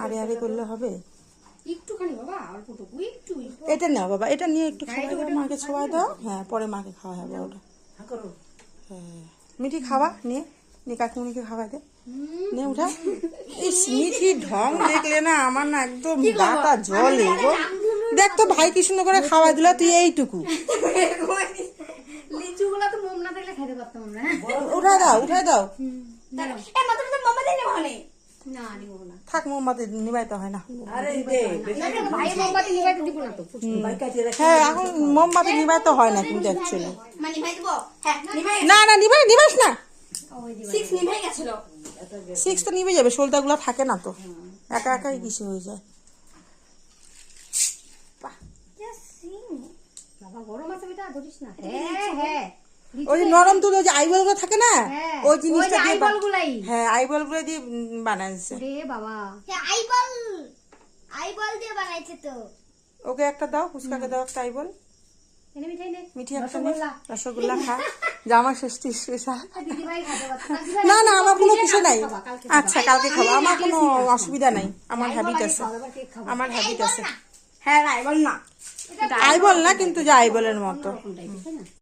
আরে আরে করলে হবে? একটুখানি বাবা, অল্পটুকু একটু। এটা নাও বাবা, এটা নিয়ে একটু খাওয়াই দাও, মাকে ছোঁয়াই দাও। হ্যাঁ, পরে মাকে খাওয়া হবে ওটা। হ্যাঁ, মিঠি খাওয়া নিয়ে নিয়ে কাকিমুনিকে খাওয়াই দে, নিয়ে উঠা। এই মিঠির ঢং দেখলে না আমার না একদম গাটা জলে গো। দেখ তো ভাই কি সুন্দর করে খাওয়াই দিল, তুই এইটুকু। লিচুগুলো তো মোম না থাকলে খেতে পারতাম আমরা। উঠাই দাও, উঠাই দাও। না নিব না। থাক, মোমবাতি নিবাইতে হয় না। ভাই মোমবাতি নিবাইতে দিব না তো। হ্যাঁ, এখন মোমবাতি নিবাইতে হয় না কিন্তু অ্যাকচুয়ালি। না না, নিবাইস না। 6 তো নিভে যাবে, সোলদাগুলো থাকে না তো, একা একাই কিসে হয়ে যায়। বাবা গরম আছে বেটা, ধরিস না। হ্যাঁ হ্যাঁ, ওই যে নরম তুলো, ওই যে আইবল গুলো থাকে না, ওই জিনিসটা দিয়ে আইবলগুলাই। হ্যাঁ, আইবল গুলো দিয়ে বানাইছে। রে বাবা, আইবল দিয়ে বানাইছে তো। ওকে একটা দাও, ফুচকাকে দাও একটা আইবল। এনে মিঠাই নে। মিঠি একটা নে, রসগোল্লা খা, জামা ষষ্ঠী স্পেশাল। দিদি ভাই খেতে পারতাম না না, আমার কোনো কিছু নাই। আচ্ছা, কালকে খাবো, আমার কোনো অসুবিধা নাই, আমার হ্যাবিট আছে, আমার হ্যাবিট আছে। হ্যাঁ, আইবল না, আইবল না কিন্তু যে আইবলের মতো।